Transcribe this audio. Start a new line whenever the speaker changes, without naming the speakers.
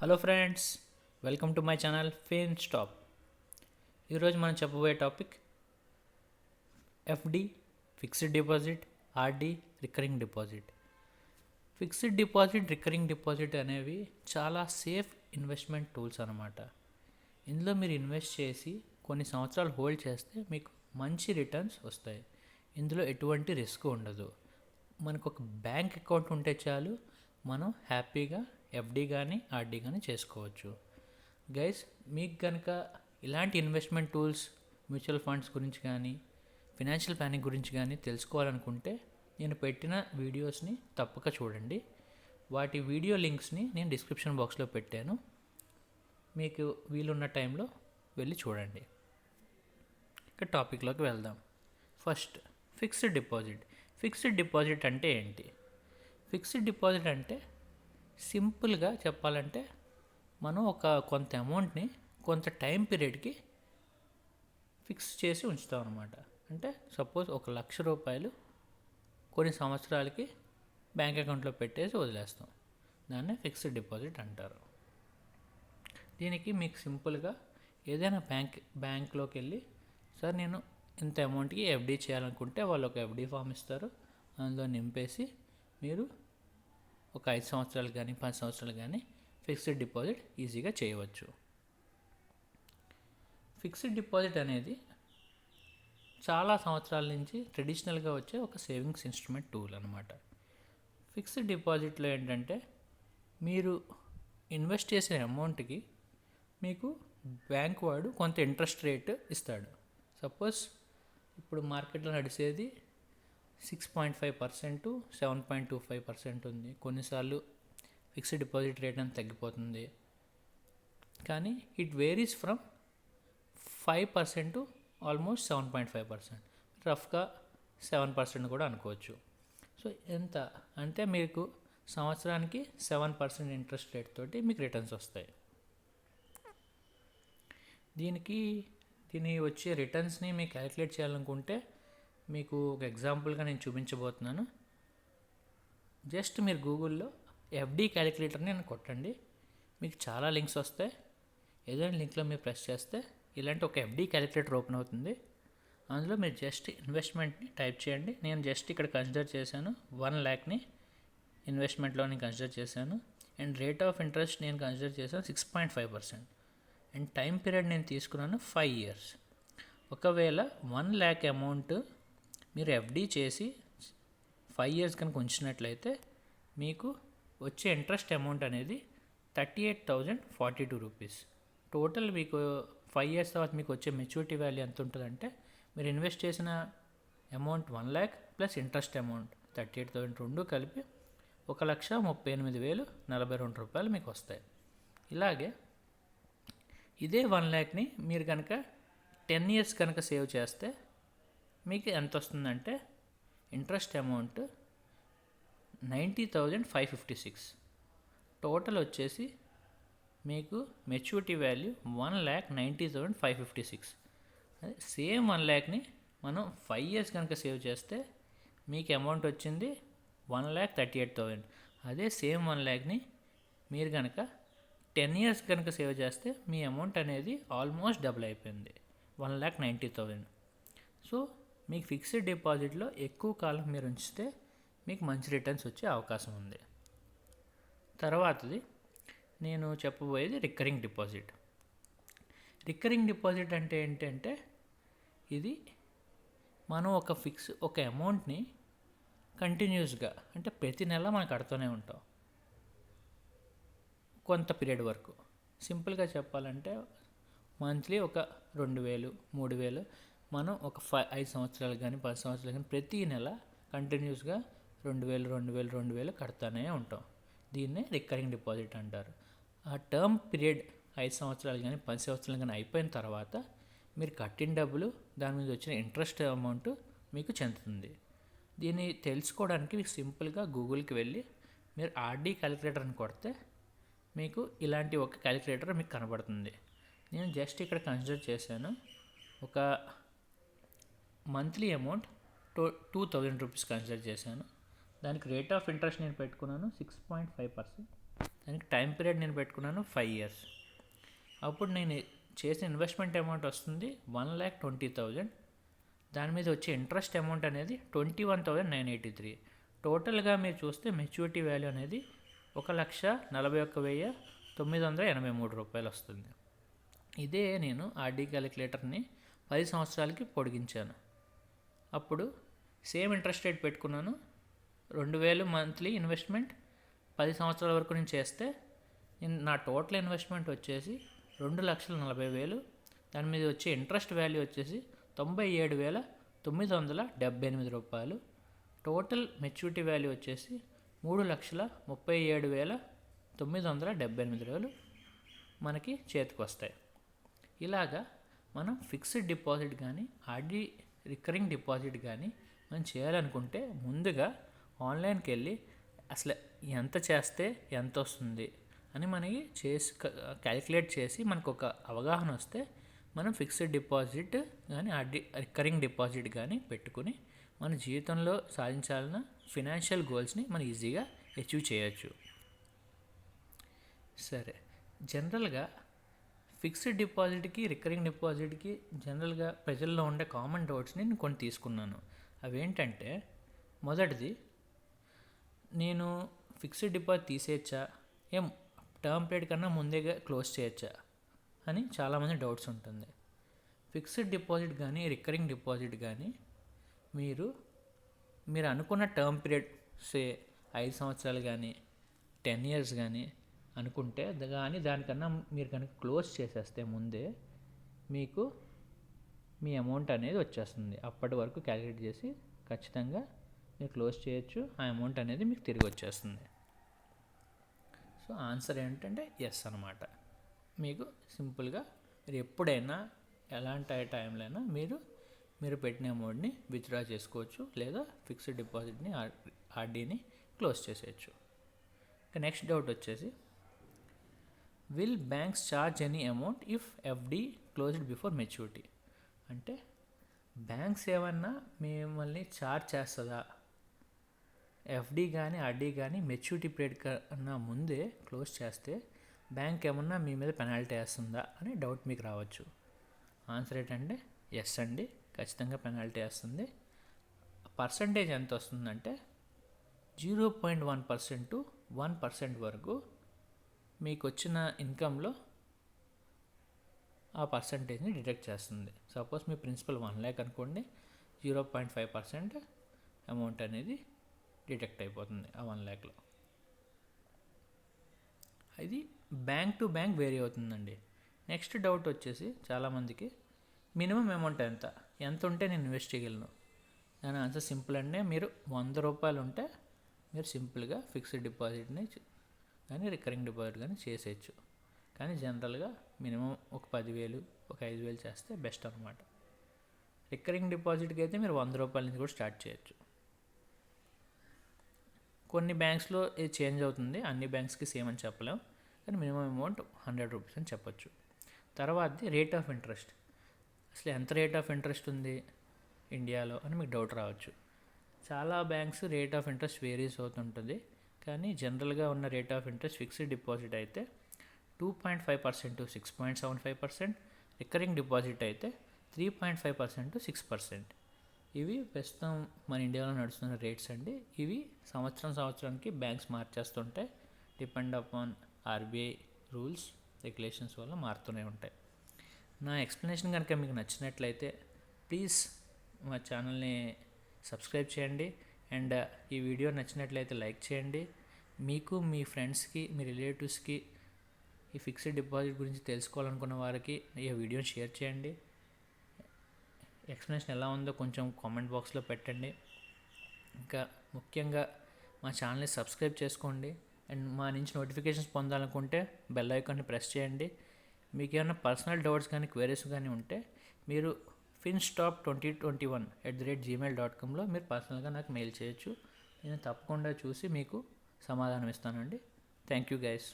Hello friends, welcome to my channel fame stop. ఈరోజు మనం చెప్పబోయే topic FD, fixed deposit, RD, recurring deposit. Fixed deposit, recurring deposit అనేవి చాలా safe investment tools అన్నమాట. ఇందులో మీరు ఇన్వెస్ట్ చేసి కొన్ని సంవత్సరాలు హోల్డ్ చేస్తే మీకు మంచి రిటర్న్స్ వస్తాయి. ఇందులో ఎటువంటి రిస్క్ ఉండదు. మనకు ఒక బ్యాంక్ అకౌంట్ ఉంటే చాలు, మనం హ్యాపీగా ఎఫ్డి కానీ ఆర్డి కానీ చేసుకోవచ్చు. గైస్, మీకు కనుక ఇలాంటి ఇన్వెస్ట్మెంట్ టూల్స్, మ్యూచువల్ ఫండ్స్ గురించి కానీ ఫినాన్షియల్ ప్లానింగ్ గురించి కానీ తెలుసుకోవాలనుకుంటే నేను పెట్టిన వీడియోస్ని తప్పక చూడండి. వాటి వీడియో లింక్స్ని నేను డిస్క్రిప్షన్ బాక్స్లో పెట్టాను. మీకు వీలున్న టైంలో వెళ్ళి చూడండి. ఇక టాపిక్లోకి వెళ్దాం. First, fixed deposit. Fixed deposit అంటే ఏంటి? ఫిక్స్డ్ డిపాజిట్ అంటే సింపుల్గా చెప్పాలంటే మనం కొంత అమౌంట్ని కొంత టైం పీరియడ్కి ఫిక్స్ చేసి ఉంచుతాం అన్నమాట. అంటే సపోజ్ 1,00,000 రూపాయలు కొన్ని సంవత్సరాలకి బ్యాంక్ అకౌంట్లో పెట్టేసి వదిలేస్తాం. దాన్ని ఫిక్స్డ్ డిపాజిట్ అంటారు. దీనికి మీకు సింపుల్గా ఏదైనా బ్యాంక్లోకి వెళ్ళి, సార్ నేను ఇంత అమౌంట్కి ఎఫ్డి చేయాలనుకుంటే వాళ్ళు ఒక ఎఫ్డి ఫామ్ ఇస్తారు. అందులో నింపేసి మీరు ఒక 5 సంవత్సరాలు కానీ 10 సంవత్సరాలు కానీ ఫిక్స్డ్ డిపాజిట్ ఈజీగా చేయవచ్చు. ఫిక్స్డ్ డిపాజిట్ అనేది చాలా సంవత్సరాల నుంచి ట్రెడిషనల్గా వచ్చే ఒక సేవింగ్స్ ఇన్స్ట్రుమెంట్ టూల్ అనమాట. ఫిక్స్డ్ డిపాజిట్లో ఏంటంటే మీరు ఇన్వెస్ట్ చేసిన అమౌంట్కి మీకు బ్యాంక్ వాడు కొంత ఇంట్రెస్ట్ రేట్ ఇస్తాడు. సపోజ్ ఇప్పుడు మార్కెట్లో నడిచేది 6.5%, 7.25% ఉంది. కొన్నిసార్లు ఫిక్స్డ్ డిపాజిట్ రేట్ అని తగ్గిపోతుంది. కానీ it varies from 5% to almost 7.5%, రఫ్గా 7% కూడా అనుకోవచ్చు. సో ఎంత అంటే మీకు సంవత్సరానికి 7% ఇంట్రెస్ట్ రేట్ తోటి మీకు రిటర్న్స్ వస్తాయి. దీని వచ్చే రిటర్న్స్ని మీకు క్యాలిక్యులేట్ చేయాలనుకుంటే మీకు ఒక ఎగ్జాంపుల్గా నేను చూపించబోతున్నాను. జస్ట్ మీరు గూగుల్లో ఎఫ్డి క్యాలిక్యులేటర్ని నేను కొట్టండి, మీకు చాలా లింక్స్ వస్తాయి. ఏదైనా లింక్లో మీరు ప్రెస్ చేస్తే ఇలాంటి ఒక ఎఫ్డి క్యాలిక్యులేటర్ ఓపెన్ అవుతుంది. అందులో మీరు జస్ట్ ఇన్వెస్ట్మెంట్ని టైప్ చేయండి. నేను జస్ట్ ఇక్కడ కన్సిడర్ చేశాను 1,00,000ని ఇన్వెస్ట్మెంట్లోని కన్సిడర్ చేశాను. అండ్ రేట్ ఆఫ్ ఇంట్రెస్ట్ నేను కన్సిడర్ చేశాను 6.5%. అండ్ టైం పీరియడ్ నేను తీసుకున్నాను 5 years. ఒకవేళ 1,00,000 అమౌంట్ మీరు ఎఫ్డి చేసి 5 years కనుక ఉంచినట్లయితే మీకు వచ్చే ఇంట్రెస్ట్ అమౌంట్ అనేది 38,042 రూపీస్. టోటల్ మీకు 5 years తర్వాత మీకు వచ్చే మెచ్యూరిటీ వాల్యూ ఎంత ఉంటుందంటే, మీరు ఇన్వెస్ట్ చేసిన అమౌంట్ 1,00,000 ప్లస్ ఇంట్రెస్ట్ అమౌంట్ 38,000 రెండు కలిపి 1,38,042 రూపాయలు మీకు వస్తాయి. ఇలాగే ఇదే 1,00,000ని మీరు కనుక 10 years కనుక సేవ్ చేస్తే మీకు ఎంత వస్తుందంటే ఇంట్రెస్ట్ అమౌంట్ 90,556. టోటల్ వచ్చేసి మీకు మెచ్యూరిటీ వాల్యూ 1,90,556. అదే సేమ్ 1,00,000ని మనం 5 years కనుక సేవ్ చేస్తే మీకు అమౌంట్ వచ్చింది 1,38,000. అదే సేమ్ 1,00,000ని మీరు కనుక 10 years కనుక సేవ్ చేస్తే మీ అమౌంట్ అనేది ఆల్మోస్ట్ డబుల్ అయిపోయింది, 1,90,000. సో మీకు ఫిక్స్డ్ డిపాజిట్లో ఎక్కువ కాలం మీరు ఉంచితే మీకు మంచి రిటర్న్స్ వచ్చే అవకాశం ఉంది. తర్వాతది నేను చెప్పబోయేది రికరింగ్ డిపాజిట్. రికరింగ్ డిపాజిట్ అంటే ఏంటంటే, ఇది మనం ఒక అమౌంట్ని కంటిన్యూస్గా అంటే ప్రతి నెల మనం కడుతూనే ఉంటాం కొంత పీరియడ్ వరకు. సింపుల్గా చెప్పాలంటే మంత్లీ ఒక 2,000, 3,000 మనం ఒక 5 సంవత్సరాలు కానీ 10 సంవత్సరాలు కానీ ప్రతి నెల కంటిన్యూస్గా 2,000, 2,000, 2,000 కడతానే ఉంటాం. దీన్నే రికరింగ్ డిపాజిట్ అంటారు. ఆ టర్మ్ పీరియడ్ 5 సంవత్సరాలు కానీ 10 సంవత్సరాలు కానీ అయిపోయిన తర్వాత మీరు కట్టిన డబ్బులు, దాని మీద వచ్చిన ఇంట్రెస్ట్ అమౌంట్ మీకు చెందుతుంది. దీన్ని తెలుసుకోవడానికి మీకు సింపుల్గా గూగుల్కి వెళ్ళి మీరు ఆర్డి క్యాలిక్యులేటర్ అని కొడితే మీకు ఇలాంటి ఒక క్యాలిక్యులేటర్ మీకు కనబడుతుంది. నేను జస్ట్ ఇక్కడ కన్సిడర్ చేశాను. ఒక మంత్లీ అమౌంట్ 2,000 రూపీస్ కన్సిడర్ చేశాను. దానికి రేట్ ఆఫ్ ఇంట్రెస్ట్ నేను పెట్టుకున్నాను 6.5%. దానికి టైం పీరియడ్ నేను పెట్టుకున్నాను 5 years. అప్పుడు నేను చేసిన ఇన్వెస్ట్మెంట్ అమౌంట్ వస్తుంది 1,20,000. దాని మీద వచ్చే ఇంట్రెస్ట్ అమౌంట్ అనేది 21,983. టోటల్గా మీరు చూస్తే మెచ్యూరిటీ వాల్యూ అనేది 1,41,983 రూపాయలు వస్తుంది. ఇదే నేను ఆర్డీ క్యాలిక్యులేటర్ని 10 సంవత్సరాలకి పొడిగించాను. అప్పుడు సేమ్ ఇంట్రెస్ట్ రేట్ పెట్టుకున్నాను. 2,000 మంత్లీ ఇన్వెస్ట్మెంట్ 10 సంవత్సరాల వరకు నేను చేస్తే నా టోటల్ ఇన్వెస్ట్మెంట్ వచ్చేసి 2,40,000. దాని మీద వచ్చే ఇంట్రెస్ట్ వాల్యూ వచ్చేసి 97,978 రూపాయలు. టోటల్ మెచ్యూరిటీ వాల్యూ వచ్చేసి 3,37,978 మనకి చేతికి వస్తాయి. ఇలాగా మనం ఫిక్స్డ్ డిపాజిట్ కానీ ఆర్డీ రికరింగ్ డిపాజిట్ కానీ మనం చేయాలనుకుంటే ముందుగా ఆన్లైన్కి వెళ్ళి అసలు ఎంత చేస్తే ఎంత వస్తుంది అని మనకి క్యాలిక్యులేట్ చేసి మనకు ఒక అవగాహన వస్తే మనం ఫిక్స్డ్ డిపాజిట్ కానీ ఆర్డీ రికరింగ్ డిపాజిట్ కానీ పెట్టుకుని మన జీవితంలో సాధించాలన్న ఫినాన్షియల్ గోల్స్ని మనం ఈజీగా అచీవ్ చేయొచ్చు. సరే, జనరల్గా ఫిక్స్డ్ డిపాజిట్కి రికరింగ్ డిపాజిట్కి జనరల్గా ప్రజల్లో ఉండే కామన్ డౌట్స్ని నేను కొన్ని తీసుకున్నాను. అవేంటంటే, మొదటిది, నేను ఫిక్స్డ్ డిపాజిట్ తీసేయచ్చా, టర్మ్ పీరియడ్ కన్నా ముందేగా క్లోజ్ చేయొచ్చా అని చాలామంది డౌట్స్ ఉంటుంది. ఫిక్స్డ్ డిపాజిట్ కానీ రికరింగ్ డిపాజిట్ కానీ మీరు అనుకున్న టర్మ్ పీరియడ్ 5 సంవత్సరాలు కానీ 10 years కానీ అనుకుంటే కానీ దానికన్నా మీరు కనుక క్లోజ్ చేసేస్తే ముందే మీకు మీ అమౌంట్ అనేది వచ్చేస్తుంది. అప్పటి వరకు క్యాలిక్యులేట్ చేసి ఖచ్చితంగా మీరు క్లోజ్ చేయొచ్చు, ఆ అమౌంట్ అనేది మీకు తిరిగి వచ్చేస్తుంది. సో ఆన్సర్ ఏంటంటే ఎస్ అనమాట. మీకు సింపుల్గా మీరు ఎప్పుడైనా ఎలాంటి టైంలో అయినా మీరు పెట్టిన అమౌంట్ని విత్డ్రా చేసుకోవచ్చు, లేదా ఫిక్స్డ్ డిపాజిట్ని ఆర్డీని క్లోజ్ చేసేయచ్చు. ఇక నెక్స్ట్ డౌట్ వచ్చేసి, will banks charge any amount if FD closed before maturity? అంటే బ్యాంక్స్ ఏమన్నా మిమ్మల్ని ఛార్జ్ చేస్తుందా, ఎఫ్డి కానీ ఆర్డీ కానీ మెచ్యూరిటీ పీరియడ్ కన్నా ముందే క్లోజ్ చేస్తే బ్యాంక్ ఏమన్నా మీ మీద పెనాల్టీ వేస్తుందా అని డౌట్ మీకు రావచ్చు. ఆన్సర్ ఏంటంటే ఎస్ అండి, ఖచ్చితంగా పెనాల్టీ వేస్తుంది. పర్సంటేజ్ ఎంత వస్తుందంటే 0.1% to 1% వరకు మీకు వచ్చిన ఇన్కంలో ఆ పర్సంటేజ్ని డిడక్ట్ చేస్తుంది. సపోజ్ మీ ప్రిన్సిపల్ 1 lakh అనుకోండి, 0.5% అమౌంట్ అనేది డిడక్ట్ అయిపోతుంది ఆ 1 lakhలో. ఇది బ్యాంక్ టు బ్యాంక్ వేరీ అవుతుందండి. నెక్స్ట్ డౌట్ వచ్చేసి చాలామందికి, మినిమం అమౌంట్ ఎంత ఉంటే నేను ఇన్వెస్ట్ చేయగలను? దాని ఆన్సర్ సింపుల్ అండి. మీరు 100 రూపాయలు ఉంటే మీరు సింపుల్గా ఫిక్స్డ్ డిపాజిట్ని కానీ రికరింగ్ డిపాజిట్ కానీ చేసేయచ్చు. కానీ జనరల్గా మినిమం ఒక 10,000 ఒక 5,000 చేస్తే బెస్ట్ అనమాట. రికరింగ్ డిపాజిట్కి అయితే మీరు 100 రూపాయల నుంచి కూడా స్టార్ట్ చేయొచ్చు. కొన్ని బ్యాంక్స్లో ఇది చేంజ్ అవుతుంది, అన్ని బ్యాంక్స్కి సేమ్ అని చెప్పలేం, కానీ మినిమం అమౌంట్ 100 రూపీస్ అని చెప్పొచ్చు. తర్వాతది రేట్ ఆఫ్ ఇంట్రెస్ట్. అసలు ఎంత రేట్ ఆఫ్ ఇంట్రెస్ట్ ఉంది ఇండియాలో అని మీకు డౌట్ రావచ్చు. చాలా banks rate of interest varies అవుతుంటుంది, కానీ జనరల్గా ఉన్న rate of interest fixed deposit అయితే 2.5% to 6.75%, రికరింగ్ డిపాజిట్ అయితే 3.5% to 6%. ఇవి ప్రస్తుతం మన ఇండియాలో నడుస్తున్న రేట్స్ అండి. ఇవి సంవత్సరానికి బ్యాంక్స్ మార్చేస్తుంటే depend upon RBI rules regulations వల్ల మారుతూనే ఉంటాయి. నా ఎక్స్ప్లెనేషన్ కనుక మీకు నచ్చినట్లయితే ప్లీజ్ మా ఛానల్ని సబ్స్క్రైబ్ చేయండి. అండ్ ఈ వీడియో నచ్చినట్లయితే లైక్ చేయండి. మీకు, మీ ఫ్రెండ్స్కి, మీ రిలేటివ్స్కి ఈ ఫిక్స్డ్ డిపాజిట్ గురించి తెలుసుకోవాలనుకున్న వారికి ఈ వీడియోని షేర్ చేయండి. ఎక్స్ప్లెనేషన్ ఎలా ఉందో కొంచెం కామెంట్ బాక్స్లో పెట్టండి. ఇంకా ముఖ్యంగా మా ఛానల్ని సబ్స్క్రైబ్ చేసుకోండి. అండ్ మా నుంచి నోటిఫికేషన్స్ పొందాలనుకుంటే బెల్ ఐకాన్ని ప్రెస్ చేయండి. మీకు ఏమైనా పర్సనల్ డౌట్స్ కానీ క్వైరీస్ కానీ ఉంటే మీరు finstop2021@gmail.comలో మీరు పర్సనల్గా నాకు మెయిల్ చేయొచ్చు. నేను తప్పకుండా చూసి మీకు సమాధానం ఇస్తానండి. Thank you guys.